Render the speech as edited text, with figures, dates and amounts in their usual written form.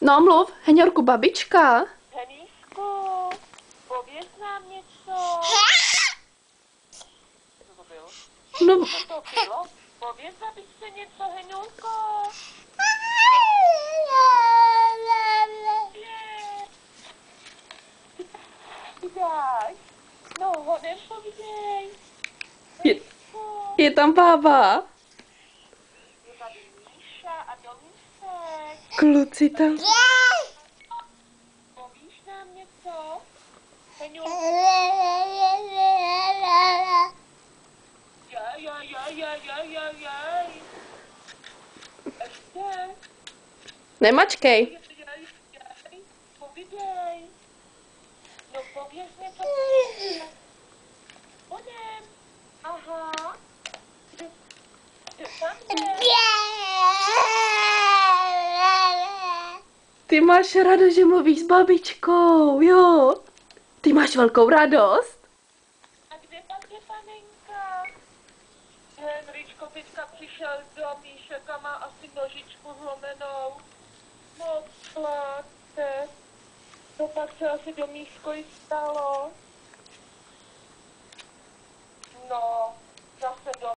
No, mluv, Heňorku, babička. Heníčku, pověz nám něco. Co to bylo? No, Co to bylo? Pověz babičce něco, Heňulko. Vydáš? No, honem povídej. je tam bába. Je tady Míša a Domíšek. Kluci tam. Povíš nám něco? Heňulko. Jaj. Ještě. Nemačkej. Jaj. Povídej. No pověz něco. Honem. Aha. Kde tam je? Ty máš radost, že mluvíš s babičkou, jo. Ty máš velkou radost. A kde tam je panenka? Henričko teďka přišel do Míšeka, má asi nožičku zlomenou. Moc pláče. To pak se asi do Míško i stalo. No, zase do